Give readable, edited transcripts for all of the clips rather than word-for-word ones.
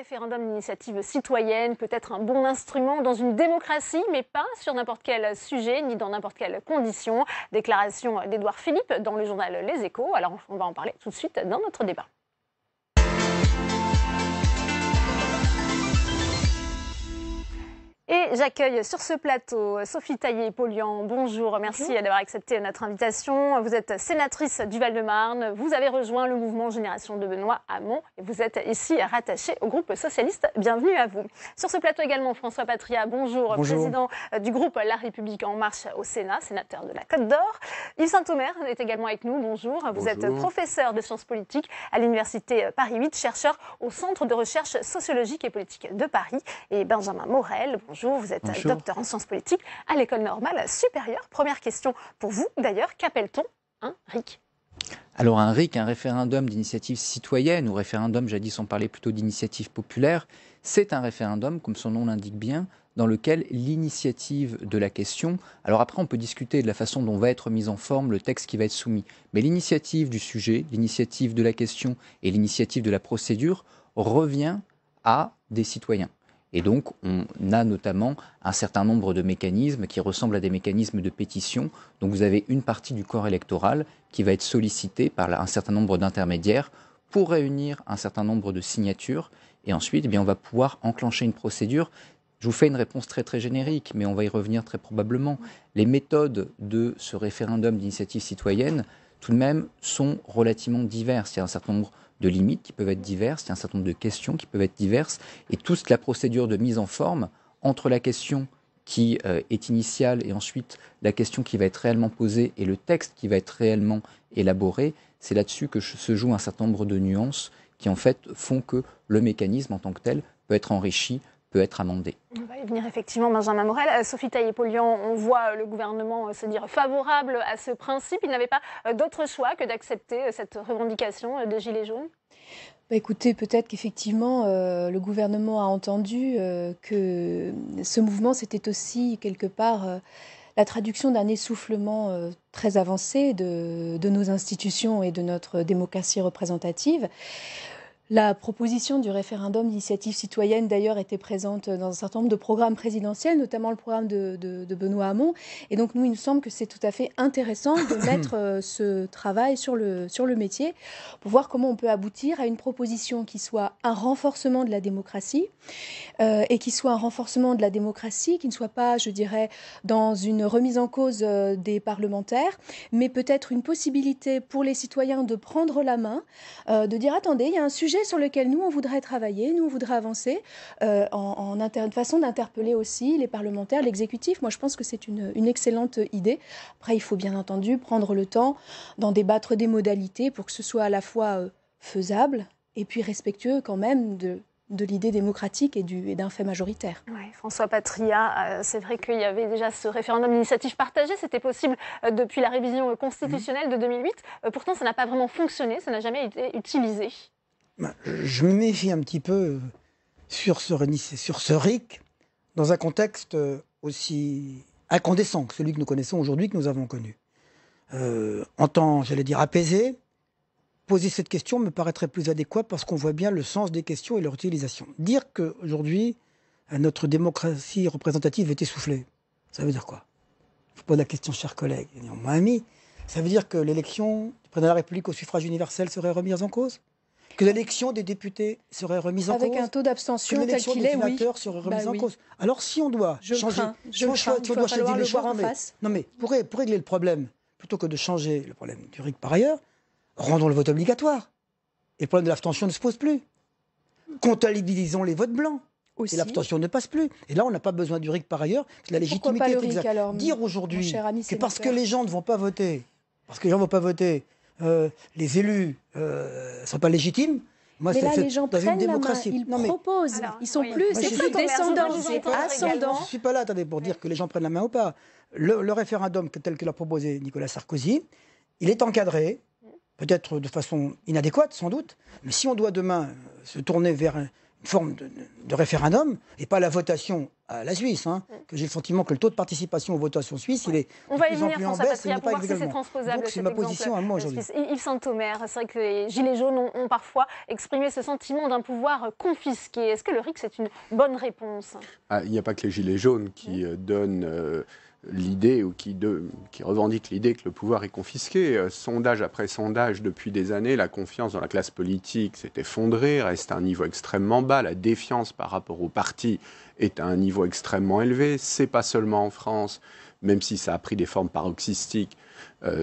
référendum d'initiative citoyenne peut être un bon instrument dans une démocratie, mais pas sur n'importe quel sujet, ni dans n'importe quelle condition. Déclaration d'Édouard Philippe dans le journal Les Échos. Alors, on va en parler tout de suite dans notre débat. Et j'accueille sur ce plateau Sophie Taillé-Polian. Bonjour, merci d'avoir accepté notre invitation. Vous êtes sénatrice du Val-de-Marne. Vous avez rejoint le mouvement Génération de Benoît Hamon et vous êtes ici rattachée au groupe socialiste. Bienvenue à vous. Sur ce plateau également, François Patria. Bonjour, président du groupe La République En Marche au Sénat, sénateur de la Côte d'Or. Yves Saint-Omer est également avec nous. Bonjour. Vous êtes professeur de sciences politiques à l'université Paris 8, chercheur au Centre de recherche sociologique et politique de Paris. Et Benjamin Morel. Bonjour, vous êtes docteur en sciences politiques à l'École normale supérieure. Première question pour vous, d'ailleurs, qu'appelle-t-on un RIC ? Alors un RIC, un référendum d'initiative citoyenne, ou référendum, jadis on parlait plutôt d'initiative populaire, c'est un référendum, comme son nom l'indique bien, dans lequel l'initiative de la question, alors après on peut discuter de la façon dont va être mise en forme le texte qui va être soumis, mais l'initiative du sujet, l'initiative de la question et l'initiative de la procédure revient à des citoyens. Et donc, on a notamment un certain nombre de mécanismes qui ressemblent à des mécanismes de pétition. Donc, vous avez une partie du corps électoral qui va être sollicitée par un certain nombre d'intermédiaires pour réunir un certain nombre de signatures. Et ensuite, eh bien, on va pouvoir enclencher une procédure. Je vous fais une réponse très très générique, mais on va y revenir très probablement. Les méthodes de ce référendum d'initiative citoyenne, tout de même, sont relativement diverses. Il y a un certain nombre de limites qui peuvent être diverses, il y a un certain nombre de questions qui peuvent être diverses, et toute la procédure de mise en forme entre la question qui est initiale et ensuite la question qui va être réellement posée et le texte qui va être réellement élaboré, c'est là-dessus que se joue un certain nombre de nuances qui en fait font que le mécanisme en tant que tel peut être enrichi, peut être amendé. On va y venir effectivement, Benjamin Morel. Sophie Taillé-Polian, on voit le gouvernement se dire favorable à ce principe. Il n'avait pas d'autre choix que d'accepter cette revendication des Gilets jaunes ? Écoutez, peut-être qu'effectivement, le gouvernement a entendu que ce mouvement, c'était aussi quelque part la traduction d'un essoufflement très avancé de nos institutions et de notre démocratie représentative. La proposition du référendum d'initiative citoyenne, d'ailleurs, était présente dans un certain nombre de programmes présidentiels, notamment le programme de Benoît Hamon. Et donc, nous, il nous semble que c'est tout à fait intéressant de mettre ce travail sur le métier pour voir comment on peut aboutir à une proposition qui soit un renforcement de la démocratie et qui soit un renforcement de la démocratie, qui ne soit pas, je dirais, dans une remise en cause des parlementaires, mais peut-être une possibilité pour les citoyens de prendre la main, de dire, attendez, il y a un sujet sur lequel nous, on voudrait travailler, nous, on voudrait avancer, une façon d'interpeller aussi les parlementaires, l'exécutif. Moi, je pense que c'est une excellente idée. Après, il faut bien entendu prendre le temps d'en débattre des modalités pour que ce soit à la fois faisable et puis respectueux quand même de l'idée démocratique et d'un fait majoritaire. Ouais, François Patria, c'est vrai qu'il y avait déjà ce référendum d'initiative partagée, c'était possible depuis la révision constitutionnelle de 2008. Pourtant, ça n'a pas vraiment fonctionné, ça n'a jamais été utilisé. Je me méfie un petit peu sur ce RIC dans un contexte aussi incandescent que celui que nous connaissons aujourd'hui, que nous avons connu. En temps, j'allais dire, apaisé, poser cette question me paraîtrait plus adéquat parce qu'on voit bien le sens des questions et leur utilisation. Dire qu'aujourd'hui, notre démocratie représentative est essoufflée, ça veut dire quoi? Je vous pose la question, chers collègues, néanmoins amis. Ça veut dire que l'élection du président de la République au suffrage universel serait remise en cause? Que l'élection des députés serait remise en cause? Avec un taux d'abstention tel qu'il est, oui. Que l'élection des sénateurs serait remise en cause. Alors si on doit changer... Si on doit changer les choses, mais pour régler le problème, plutôt que de changer le problème du RIC par ailleurs, rendons le vote obligatoire. Et le problème de l'abstention ne se pose plus. Comptabilisons les votes blancs. Aussi. Et l'abstention ne passe plus. Et là, on n'a pas besoin du RIC par ailleurs, parce que la légitimité est exacte. Dire aujourd'hui que parce que les gens ne vont pas voter, les élus ne sont pas légitimes. Moi, mais là, les gens prennent la main, ils proposent. Alors, ils sont plus, c'est plus descendant, c'est ascendant. Je ne suis pas là, attendez, pour dire que les gens prennent la main ou pas. Le référendum tel que l'a proposé Nicolas Sarkozy, il est encadré, peut-être de façon inadéquate, sans doute, mais si on doit demain se tourner vers forme de référendum et pas la votation à la Suisse, que j'ai le sentiment que le taux de participation aux votations suisses, il est on va de y plus en venir, plus en François baisse et il Patria, n'est pour pas voir si c'est également. transposable. Donc c'est ma position à moi aujourd'hui. Yves Saint-Omer, c'est vrai que les Gilets jaunes ont parfois exprimé ce sentiment d'un pouvoir confisqué. Est-ce que le RIC, c'est une bonne réponse? Il n'y a pas que les Gilets jaunes qui donnent l'idée ou qui revendiquent l'idée que le pouvoir est confisqué. Sondage après sondage, depuis des années, la confiance dans la classe politique s'est effondrée, reste à un niveau extrêmement bas. La défiance par rapport aux partis est à un niveau extrêmement élevé. C'est pas seulement en France, même si ça a pris des formes paroxystiques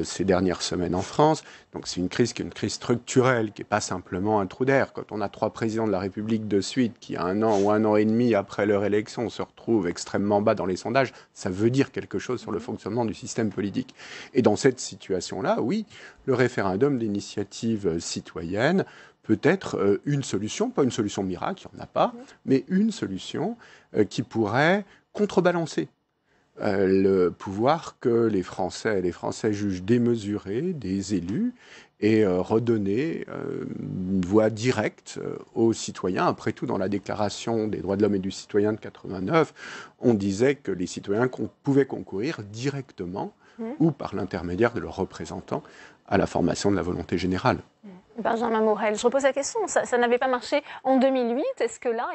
ces dernières semaines en France. Donc c'est une crise qui est une crise structurelle, qui n'est pas simplement un trou d'air. Quand on a 3 présidents de la République de suite qui, 1 an ou 1 an et demi après leur élection, se retrouvent extrêmement bas dans les sondages, ça veut dire quelque chose sur le fonctionnement du système politique. Et dans cette situation-là, oui, le référendum d'initiative citoyenne peut être une solution, pas une solution miracle, il n'y en a pas, mais une solution qui pourrait contrebalancer le pouvoir que les Français et les Français jugent démesuré des élus et redonner une voix directe aux citoyens. Après tout, dans la Déclaration des droits de l'homme et du citoyen de 89, on disait que les citoyens pouvaient concourir directement ou par l'intermédiaire de leurs représentants à la formation de la volonté générale. Benjamin Morel, je repose la question, ça n'avait pas marché en 2008, est-ce que là,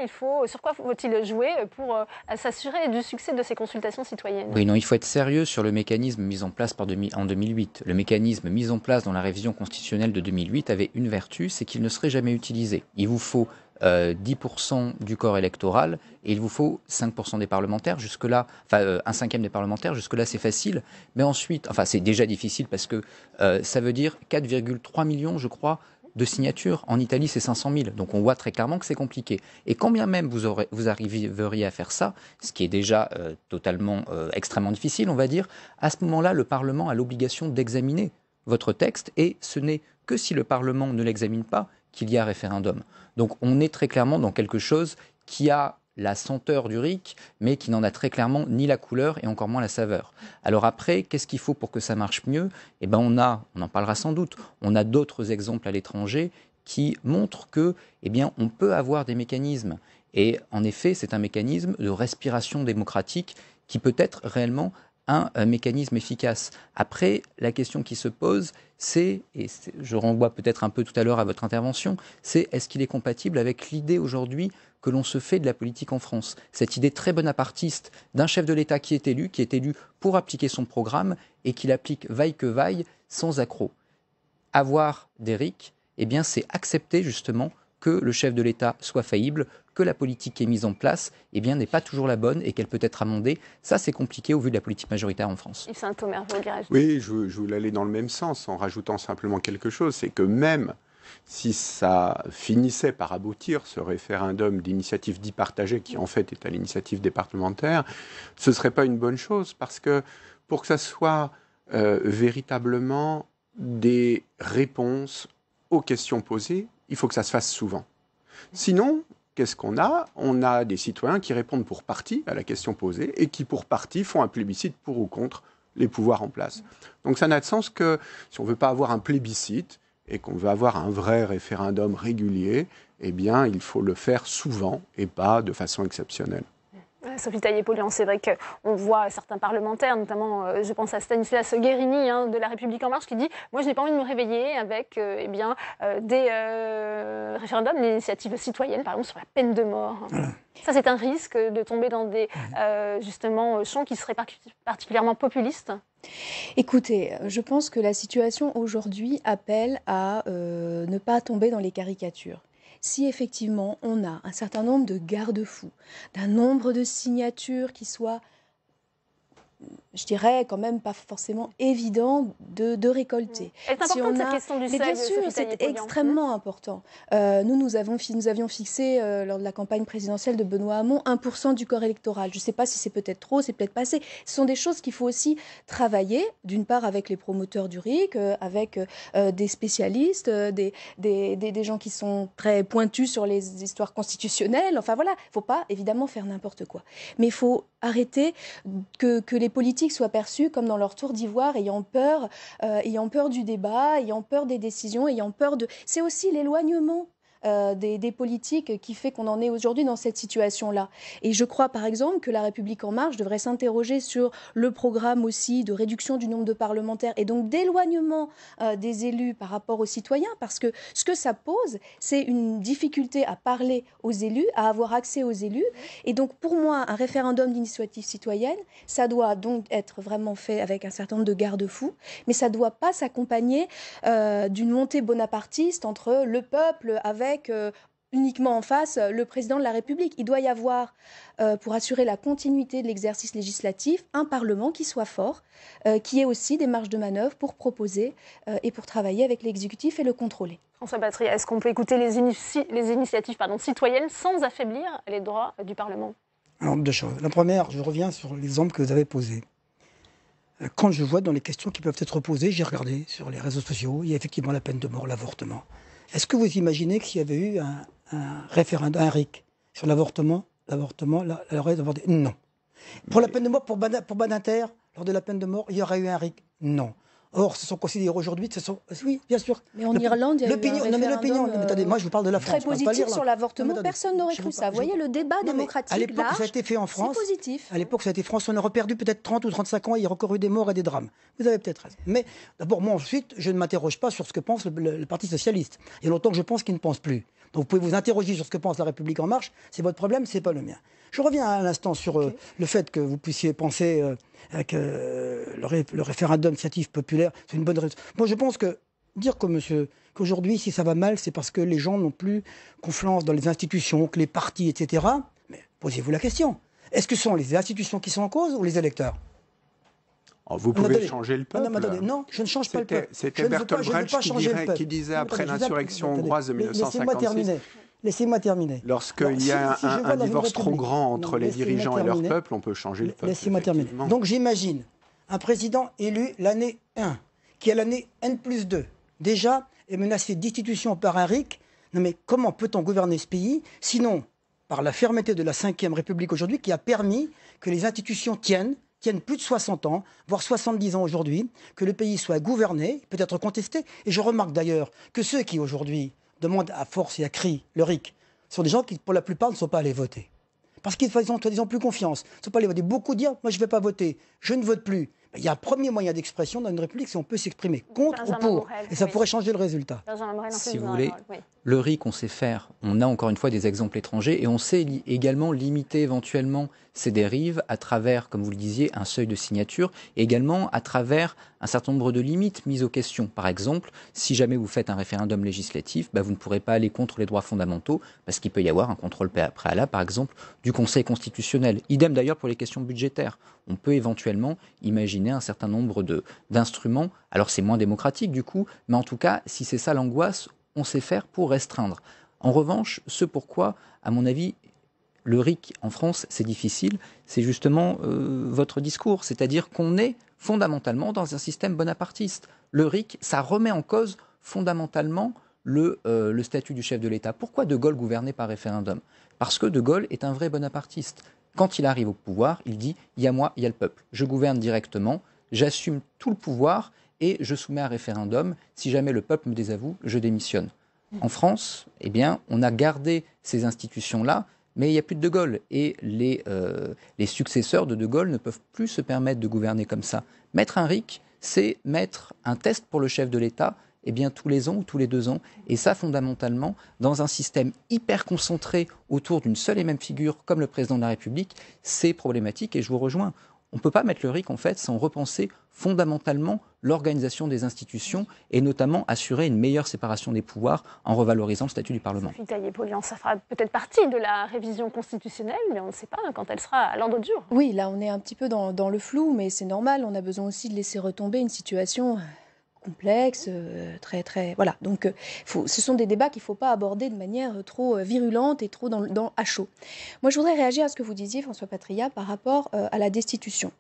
sur quoi faut-il jouer pour s'assurer du succès de ces consultations citoyennes? Oui, non, il faut être sérieux sur le mécanisme mis en place en 2008. Le mécanisme mis en place dans la révision constitutionnelle de 2008 avait une vertu, c'est qu'il ne serait jamais utilisé. Il vous faut 10% du corps électoral et il vous faut 5% des parlementaires. Jusque-là, un cinquième des parlementaires, jusque-là c'est facile. Mais ensuite, c'est déjà difficile parce que ça veut dire 4,3 millions, je crois, de signatures. En Italie, c'est 500 000. Donc on voit très clairement que c'est compliqué. Et quand bien même vous arriveriez à faire ça, ce qui est déjà extrêmement difficile, on va dire, à ce moment-là, le Parlement a l'obligation d'examiner votre texte et ce n'est que si le Parlement ne l'examine pas qu'il y a référendum. Donc on est très clairement dans quelque chose qui a la senteur du RIC, mais qui n'en a très clairement ni la couleur et encore moins la saveur. Alors après, qu'est-ce qu'il faut pour que ça marche mieux? On en parlera sans doute, on a d'autres exemples à l'étranger qui montrent que, on peut avoir des mécanismes. Et en effet, c'est un mécanisme de respiration démocratique qui peut être réellement un mécanisme efficace. Après, la question qui se pose, je renvoie peut-être un peu tout à l'heure à votre intervention, c'est est-ce qu'il est compatible avec l'idée aujourd'hui que l'on se fait de la politique en France? Cette idée très bonapartiste d'un chef de l'État qui est élu pour appliquer son programme et qui l'applique vaille que vaille, sans accroc. Avoir des RIC, c'est accepter justement que le chef de l'État soit faillible, que la politique qui est mise en place n'est pas toujours la bonne et qu'elle peut être amendée. Ça, c'est compliqué au vu de la politique majoritaire en France. Yves Saint-Omer, vous direz. Oui, je voulais aller dans le même sens en rajoutant simplement quelque chose, c'est que même si ça finissait par aboutir, ce référendum d'initiative dite partagée, qui en fait est à l'initiative des parlementaires, ce ne serait pas une bonne chose, parce que pour que ça soit véritablement des réponses aux questions posées, il faut que ça se fasse souvent. Sinon, qu'est-ce qu'on a? On a des citoyens qui répondent pour partie à la question posée et qui pour partie font un plébiscite pour ou contre les pouvoirs en place. Donc ça n'a de sens que si on ne veut pas avoir un plébiscite et qu'on veut avoir un vrai référendum régulier, il faut le faire souvent et pas de façon exceptionnelle. Sophie Taillé-Polian, c'est vrai qu'on voit certains parlementaires, notamment je pense à Stanislas Guerini de La République En Marche, qui dit « Moi, je n'ai pas envie de me réveiller avec des référendums d'initiative citoyenne, par exemple sur la peine de mort. » Ça, c'est un risque de tomber dans des champs qui seraient particulièrement populistes. Écoutez, je pense que la situation aujourd'hui appelle à ne pas tomber dans les caricatures. Si effectivement on a un certain nombre de garde-fous, d'un nombre de signatures qui soient, je dirais, quand même pas forcément évident de récolter. C'est important cette question du seuil. Mais bien sûr, c'est extrêmement important. Nous avions fixé, lors de la campagne présidentielle de Benoît Hamon, 1% du corps électoral. Je ne sais pas si c'est peut-être trop, c'est peut-être pas assez. Ce sont des choses qu'il faut aussi travailler, d'une part avec les promoteurs du RIC, avec des spécialistes, des gens qui sont très pointus sur les histoires constitutionnelles. Enfin voilà, il ne faut pas évidemment faire n'importe quoi. Mais il faut arrêter que les politiques soient perçus comme dans leur tour d'ivoire, ayant peur du débat, ayant peur des décisions, ayant peur de... C'est aussi l'éloignement des politiques qui fait qu'on en est aujourd'hui dans cette situation-là. Et je crois par exemple que La République En Marche devrait s'interroger sur le programme aussi de réduction du nombre de parlementaires et donc d'éloignement des élus par rapport aux citoyens, parce que ce que ça pose, c'est une difficulté à parler aux élus, à avoir accès aux élus. Et donc pour moi, un référendum d'initiative citoyenne, ça doit donc être vraiment fait avec un certain nombre de garde-fous, mais ça ne doit pas s'accompagner d'une montée bonapartiste entre le peuple avec uniquement en face le président de la République. Il doit y avoir, pour assurer la continuité de l'exercice législatif, un Parlement qui soit fort, qui ait aussi des marges de manœuvre pour proposer et pour travailler avec l'exécutif et le contrôler. François Patria, est-ce qu'on peut écouter les initiatives citoyennes sans affaiblir les droits du Parlement? Alors, deux choses. La première, je reviens sur l'exemple que vous avez posé. Quand je vois dans les questions qui peuvent être posées, j'ai regardé sur les réseaux sociaux, il y a effectivement la peine de mort, l'avortement. Est-ce que vous imaginez que s'il y avait eu un référendum, un RIC sur l'avortement, elle aurait avorté? Non. Pour la peine de mort, pour Badinter, lors de la peine de mort, il y aurait eu un RIC? Non. Or, ce sont considérés aujourd'hui, oui, bien sûr. Mais en Irlande, il y a eu un référendum attendez, moi je vous parle de la France. très positif sur l'avortement. Personne n'aurait cru ça. Vous voyez, le débat démocratique, à l'époque, ça a été fait en France. C'est positif. À l'époque, ça a été France. On aurait perdu peut-être 30 ou 35 ans. Il y a encore eu des morts et des drames. Vous avez peut-être raison. Mais d'abord, moi ensuite, je ne m'interroge pas sur ce que pense le Parti socialiste. Il y a longtemps que je pense qu'il ne pense plus. Donc vous pouvez vous interroger sur ce que pense La République En Marche. C'est votre problème, c'est pas le mien. Je reviens à l'instant sur le fait que vous puissiez penser que le référendum d'initiative populaire, c'est une bonne raison. Moi, je pense que dire qu'aujourd'hui, si ça va mal, c'est parce que les gens n'ont plus confiance dans les institutions, que les partis, etc. Mais posez-vous la question. Est-ce que ce sont les institutions qui sont en cause ou les électeurs? Vous pouvez changer le peuple. Non, je ne change pas le peuple. C'était Bertolt Brecht qui disait après l'insurrection hongroise de 1956. Laissez-moi terminer. Lorsqu'il y a un divorce trop grand entre les dirigeants et leur peuple, on peut changer le peuple. Laissez-moi terminer. Donc j'imagine un président élu l'année 1, qui à l'année N+2, déjà est menacé de destitution par un RIC. Non mais comment peut-on gouverner ce pays, sinon par la fermeté de la Ve République aujourd'hui, qui a permis que les institutions tiennent plus de 60 ans, voire 70 ans aujourd'hui, que le pays soit gouverné, peut-être contesté. Et je remarque d'ailleurs que ceux qui aujourd'hui demandent à force et à cri le RIC sont des gens qui, pour la plupart, ne sont pas allés voter. Parce qu'ils ont soi-disant plus confiance. Ils ne sont pas allés voter. Beaucoup disent « moi je ne vais pas voter, je ne vote plus ». Il y a un premier moyen d'expression dans une république, si on peut s'exprimer contre ou pour. Et ça pourrait changer le résultat. Si vous voulez, le RIC, on sait faire. On a encore une fois des exemples étrangers et on sait également limiter éventuellement ces dérives à travers, comme vous le disiez, un seuil de signature et également à travers un certain nombre de limites mises aux questions. Par exemple, si jamais vous faites un référendum législatif, vous ne pourrez pas aller contre les droits fondamentaux parce qu'il peut y avoir un contrôle préalable, par exemple, du Conseil constitutionnel. Idem d'ailleurs pour les questions budgétaires. On peut éventuellement imaginer un certain nombre d'instruments. Alors c'est moins démocratique du coup, mais en tout cas, si c'est ça l'angoisse, on sait faire pour restreindre. En revanche, ce pourquoi, à mon avis, le RIC en France, c'est difficile, c'est justement votre discours, c'est-à-dire qu'on est fondamentalement dans un système bonapartiste. Le RIC, ça remet en cause fondamentalement le statut du chef de l'État. Pourquoi De Gaulle gouvernait par référendum? Parce que De Gaulle est un vrai bonapartiste. Quand il arrive au pouvoir, il dit « il y a moi, il y a le peuple. Je gouverne directement, j'assume tout le pouvoir et je soumets un référendum. Si jamais le peuple me désavoue, je démissionne. » En France, eh bien, on a gardé ces institutions-là, mais il n'y a plus de Gaulle. Et les successeurs de Gaulle ne peuvent plus se permettre de gouverner comme ça. Mettre un RIC, c'est mettre un test pour le chef de l'État tous les ans ou tous les 2 ans. Et ça, fondamentalement, dans un système hyper concentré autour d'une seule et même figure, comme le président de la République, c'est problématique. Et je vous rejoins. On ne peut pas mettre le RIC, en fait, sans repenser fondamentalement l'organisation des institutions et notamment assurer une meilleure séparation des pouvoirs en revalorisant le statut du Parlement. Sophie Taillé-Polian, ça fera peut-être partie de la révision constitutionnelle, mais on ne sait pas quand elle sera à l'ordre du jour. Oui, là, on est un petit peu dans le flou, mais c'est normal. On a besoin aussi de laisser retomber une situation complexe, très... Voilà, donc ce sont des débats qu'il ne faut pas aborder de manière trop virulente et trop à chaud. Moi, je voudrais réagir à ce que vous disiez, François Patria, par rapport à la destitution.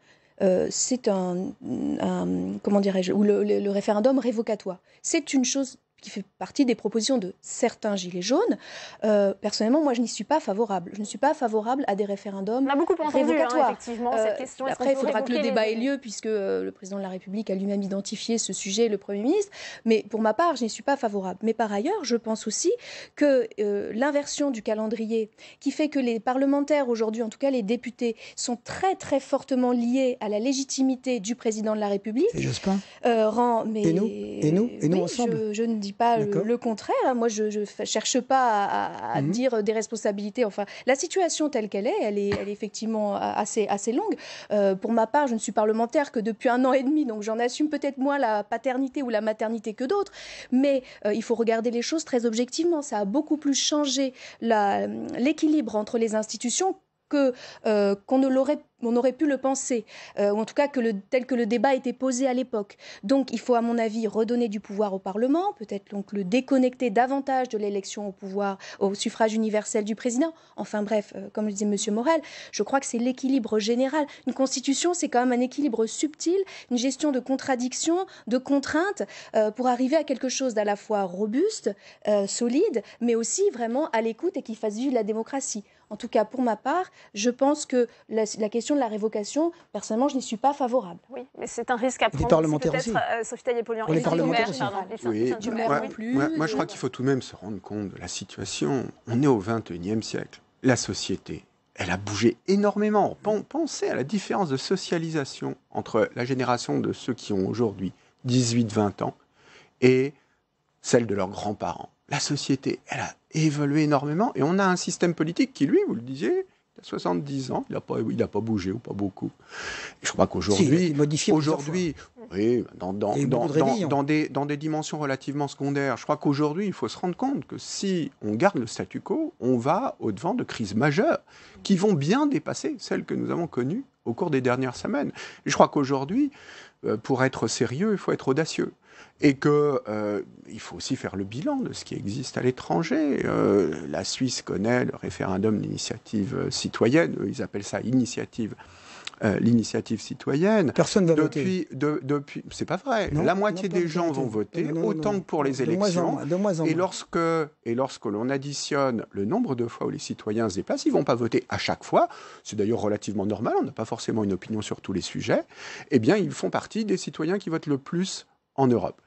C'est comment dirais-je, ou le référendum révocatoire. C'est une chose qui fait partie des propositions de certains gilets jaunes. Personnellement, moi, je n'y suis pas favorable. Je ne suis pas favorable à des référendums On a beaucoup entendu, révocatoires. Effectivement, cette question. Après, il faudra que le débat ait lieu, puisque le président de la République a lui-même identifié ce sujet, le Premier ministre. Mais pour ma part, je n'y suis pas favorable. Mais par ailleurs, je pense aussi que l'inversion du calendrier, qui fait que les parlementaires aujourd'hui, en tout cas les députés, sont très très fortement liés à la légitimité du président de la République. Et Jospin. Mais... Et nous ensemble. Je ne dis pas le contraire. Moi, je ne cherche pas à dire des responsabilités. Enfin, la situation telle qu'elle est, elle est effectivement assez longue. Pour ma part, je ne suis parlementaire que depuis 1 an et demi, donc j'en assume peut-être moins la paternité ou la maternité que d'autres. Mais il faut regarder les choses très objectivement. Ça a beaucoup plus changé l'équilibre entre les institutions qu'on aurait pu le penser, ou en tout cas tel que le débat était posé à l'époque. Donc il faut, à mon avis, redonner du pouvoir au Parlement, peut-être donc le déconnecter davantage de l'élection au suffrage universel du président. Enfin bref, comme le disait M. Morel, je crois que c'est l'équilibre général. Une constitution, c'est quand même un équilibre subtil, une gestion de contradictions, de contraintes, pour arriver à quelque chose d'à la fois robuste, solide, mais aussi vraiment à l'écoute et qui fasse vivre la démocratie. En tout cas, pour ma part, je pense que la question de la révocation, personnellement, je n'y suis pas favorable. Oui, mais c'est un risque à prendre. Les parlementaires aussi. Sophie Taillé-Polian. Les parlementaires aussi. Oui, moi, je crois qu'il faut tout de même se rendre compte de la situation. On est au XXIe siècle. La société, elle a bougé énormément. Pensez à la différence de socialisation entre la génération de ceux qui ont aujourd'hui 18-20 ans et celle de leurs grands-parents. La société, elle a évolué énormément et on a un système politique qui, lui, vous le disiez, il a 70 ans, il n'a pas bougé ou pas beaucoup. Et je crois qu'aujourd'hui, oui, dans des dimensions relativement secondaires, je crois qu'aujourd'hui, il faut se rendre compte que si on garde le statu quo, on va au-devant de crises majeures qui vont bien dépasser celles que nous avons connues au cours des dernières semaines. Et je crois qu'aujourd'hui, pour être sérieux, il faut être audacieux. Et qu'il faut aussi faire le bilan de ce qui existe à l'étranger. La Suisse connaît le référendum d'initiative citoyenne, ils appellent ça l'initiative citoyenne. Personne ne va voter. C'est pas vrai. Non, la moitié des gens vont voter, autant que pour les élections. Et lorsque l'on additionne le nombre de fois où les citoyens se déplacent, ils ne vont pas voter à chaque fois. C'est d'ailleurs relativement normal, on n'a pas forcément une opinion sur tous les sujets. Eh bien, ils font partie des citoyens qui votent le plus en Europe.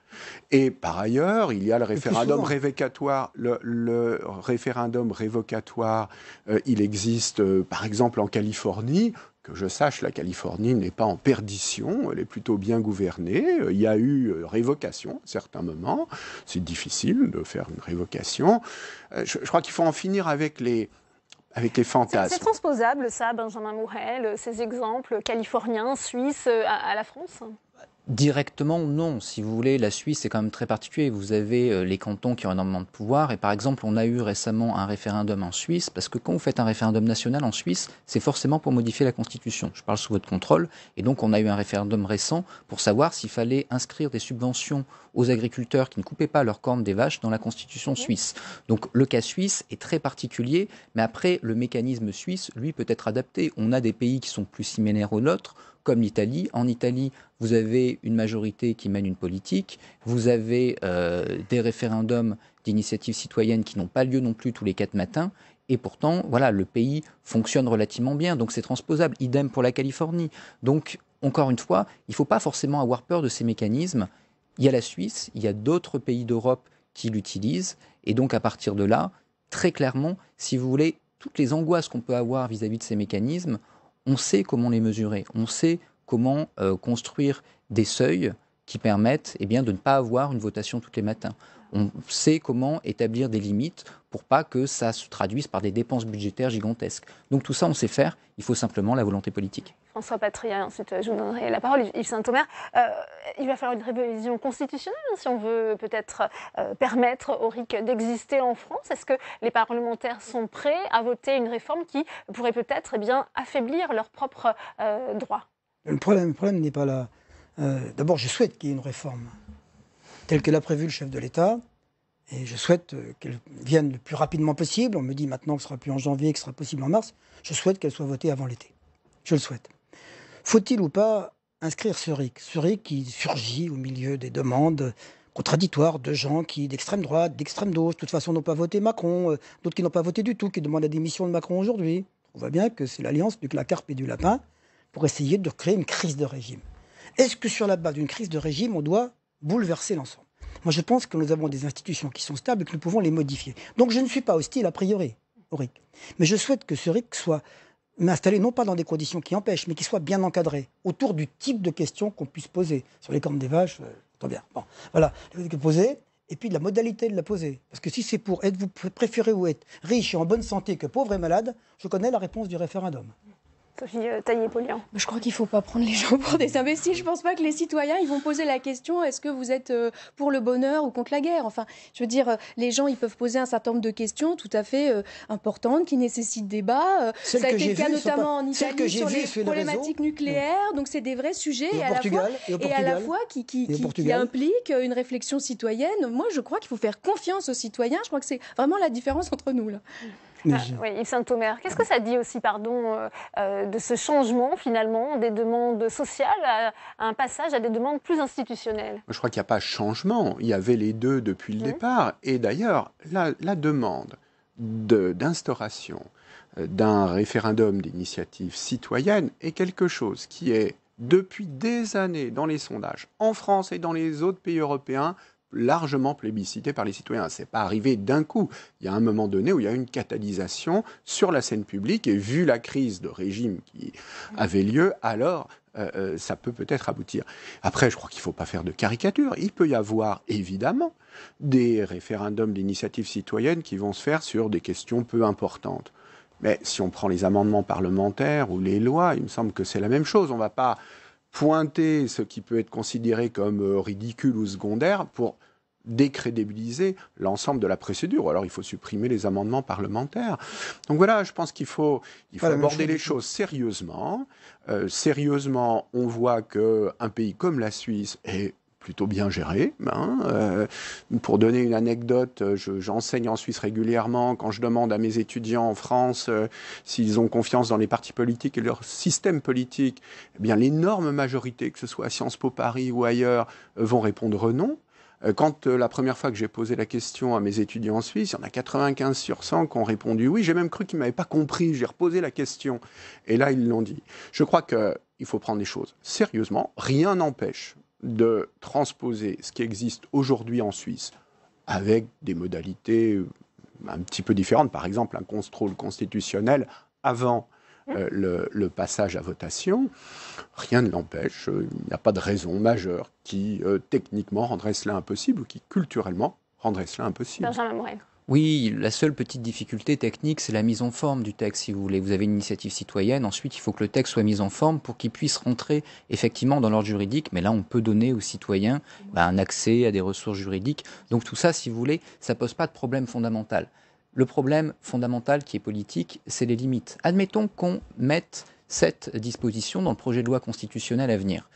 Et par ailleurs, il y a le référendum révocatoire. Le référendum révocatoire, il existe par exemple en Californie. Que je sache, la Californie n'est pas en perdition, elle est plutôt bien gouvernée. Il y a eu révocation à certains moments. C'est difficile de faire une révocation. Je crois qu'il faut en finir avec les fantasmes. C'est transposable, ça, Benjamin Morel, ces exemples californiens, suisses, à la France ? Directement, non. Si vous voulez, la Suisse est quand même très particulier. Vous avez les cantons qui ont énormément de pouvoir. Et par exemple, on a eu récemment un référendum en Suisse, parce que quand vous faites un référendum national en Suisse, c'est forcément pour modifier la Constitution. Je parle sous votre contrôle. Et donc, on a eu un référendum récent pour savoir s'il fallait inscrire des subventions aux agriculteurs qui ne coupaient pas leurs cornes des vaches dans la Constitution suisse. Donc, le cas suisse est très particulier. Mais après, le mécanisme suisse, lui, peut être adapté. On a des pays qui sont plus similaires aux nôtres, comme l'Italie. En Italie, vous avez une majorité qui mène une politique, vous avez des référendums d'initiative citoyenne qui n'ont pas lieu non plus tous les 4 matins, et pourtant, voilà, le pays fonctionne relativement bien, donc c'est transposable. Idem pour la Californie. Donc, encore une fois, il ne faut pas forcément avoir peur de ces mécanismes. Il y a la Suisse, il y a d'autres pays d'Europe qui l'utilisent, et donc à partir de là, très clairement, si vous voulez, toutes les angoisses qu'on peut avoir vis-à-vis de ces mécanismes, on sait comment les mesurer, on sait comment construire des seuils qui permettent de ne pas avoir une votation tous les matins. On sait comment établir des limites pour pas que ça se traduise par des dépenses budgétaires gigantesques. Donc tout ça, on sait faire, il faut simplement la volonté politique. François Patria, ensuite je vous donnerai la parole. Yves Saint-Omer, il va falloir une révision constitutionnelle si on veut peut-être permettre au RIC d'exister en France. Est-ce que les parlementaires sont prêts à voter une réforme qui pourrait peut-être affaiblir leurs propres droits ? Le problème n'est pas là. D'abord, je souhaite qu'il y ait une réforme telle que l'a prévu le chef de l'État. Et je souhaite qu'elle vienne le plus rapidement possible. On me dit maintenant que ce ne sera plus en janvier, que ce sera possible en mars. Je souhaite qu'elle soit votée avant l'été. Je le souhaite. Faut-il ou pas inscrire ce RIC qui surgit au milieu des demandes contradictoires de gens qui, d'extrême droite, d'extrême gauche, de toute façon n'ont pas voté Macron, d'autres qui n'ont pas voté du tout, qui demandent la démission de Macron aujourd'hui. On voit bien que c'est l'alliance du la carpe et du lapin pour essayer de créer une crise de régime. Est-ce que sur la base d'une crise de régime, on doit bouleverser l'ensemble? Moi, je pense que nous avons des institutions qui sont stables et que nous pouvons les modifier. Donc, je ne suis pas hostile a priori au RIC. Mais je souhaite que ce RIC soit installé non pas dans des conditions qui empêchent, mais qui soit bien encadré autour du type de questions qu'on puisse poser. Sur les cornes des vaches, très bien. Bon, voilà, poser. Et puis de la modalité de la poser. Parce que si c'est pour êtes-vous préféré ou être riche et en bonne santé que pauvre et malade, je connais la réponse du référendum. Sophie Taillé-Polian. Je crois qu'il ne faut pas prendre les gens pour des imbéciles. Je ne pense pas que les citoyens ils vont poser la question est-ce que vous êtes pour le bonheur ou contre la guerre? Enfin, je veux dire, les gens ils peuvent poser un certain nombre de questions tout à fait importantes qui nécessitent débat. Ça a été le cas notamment en Italie sur les problématiques nucléaires. Donc c'est des vrais sujets et à la fois qui impliquent une réflexion citoyenne. Moi, je crois qu'il faut faire confiance aux citoyens. Je crois que c'est vraiment la différence entre nous là. Oui, Yves Saint-Omer. Qu'est-ce que ça dit aussi, de ce changement, finalement, des demandes sociales à un passage à des demandes plus institutionnelles? Je crois qu'il n'y a pas changement. Il y avait les deux depuis le départ. Et d'ailleurs, la demande d'instauration d'un référendum d'initiative citoyenne est quelque chose qui est, depuis des années, dans les sondages, en France et dans les autres pays européens, largement plébiscité par les citoyens. Ce n'est pas arrivé d'un coup. Il y a un moment donné où il y a une catalysation sur la scène publique et vu la crise de régime qui avait lieu, alors ça peut peut-être aboutir. Après, je crois qu'il ne faut pas faire de caricature. Il peut y avoir évidemment des référendums d'initiative citoyenne qui vont se faire sur des questions peu importantes. Mais si on prend les amendements parlementaires ou les lois, il me semble que c'est la même chose. On ne va pas pointer ce qui peut être considéré comme ridicule ou secondaire pour décrédibiliser l'ensemble de la procédure. Alors il faut supprimer les amendements parlementaires. Donc voilà, je pense qu'il faut aborder les choses sérieusement. Sérieusement, on voit qu'un pays comme la Suisse est plutôt bien géré. Pour donner une anecdote, j'enseigne en Suisse régulièrement. Quand je demande à mes étudiants en France s'ils ont confiance dans les partis politiques et leur système politique, eh bien l'énorme majorité, que ce soit à Sciences Po Paris ou ailleurs, vont répondre non. Quand la première fois que j'ai posé la question à mes étudiants en Suisse, il y en a 95 sur 100 qui ont répondu oui. J'ai même cru qu'ils ne m'avaient pas compris. J'ai reposé la question. Et là, ils l'ont dit. Je crois qu'il faut prendre les choses sérieusement. Rien n'empêche de transposer ce qui existe aujourd'hui en Suisse avec des modalités un petit peu différentes. Par exemple, un contrôle constitutionnel avant le passage à votation. Rien ne l'empêche. Il n'y a pas de raison majeure qui, techniquement, rendrait cela impossible ou qui, culturellement, rendrait cela impossible. Benjamin Morel. Oui, la seule petite difficulté technique, c'est la mise en forme du texte, si vous voulez. Vous avez une initiative citoyenne, ensuite il faut que le texte soit mis en forme pour qu'il puisse rentrer effectivement dans l'ordre juridique, mais là on peut donner aux citoyens un accès à des ressources juridiques. Donc tout ça, si vous voulez, ça ne pose pas de problème fondamental. Le problème fondamental qui est politique, c'est les limites. Admettons qu'on mette cette disposition dans le projet de loi constitutionnel à venir.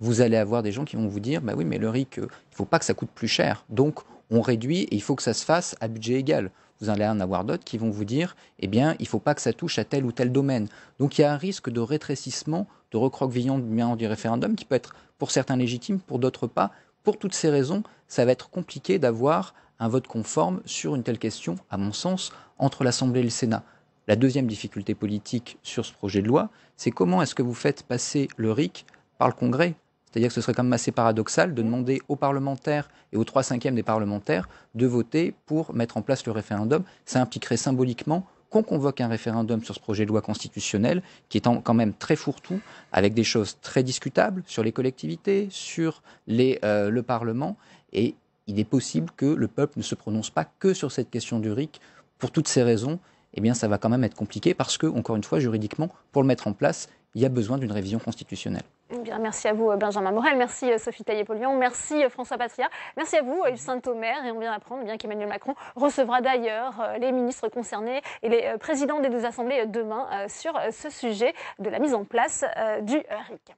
Vous allez avoir des gens qui vont vous dire, bah oui, mais le RIC, il ne faut pas que ça coûte plus cher. Donc, on réduit et il faut que ça se fasse à budget égal. Vous allez en avoir d'autres qui vont vous dire, eh bien, il ne faut pas que ça touche à tel ou tel domaine. Donc, il y a un risque de rétrécissement, de recroquevillement du référendum qui peut être pour certains légitime, pour d'autres pas. Pour toutes ces raisons, ça va être compliqué d'avoir un vote conforme sur une telle question, à mon sens, entre l'Assemblée et le Sénat. La deuxième difficulté politique sur ce projet de loi, c'est comment est-ce que vous faites passer le RIC par le Congrès ? C'est-à-dire que ce serait quand même assez paradoxal de demander aux parlementaires et aux 3/5 des parlementaires de voter pour mettre en place le référendum. Ça impliquerait symboliquement qu'on convoque un référendum sur ce projet de loi constitutionnel qui est quand même très fourre-tout, avec des choses très discutables sur les collectivités, sur le Parlement. Et il est possible que le peuple ne se prononce pas que sur cette question du RIC. Pour toutes ces raisons, eh bien, ça va quand même être compliqué parce que, encore une fois, juridiquement, pour le mettre en place, il y a besoin d'une révision constitutionnelle. Bien, merci à vous, Benjamin Morel. Merci, Sophie Taillé-Polian. Merci, François Patria. Merci à vous, Yves Saint-Omer. Et on vient d'apprendre qu'Emmanuel Macron recevra d'ailleurs les ministres concernés et les présidents des deux assemblées demain sur ce sujet de la mise en place du RIC.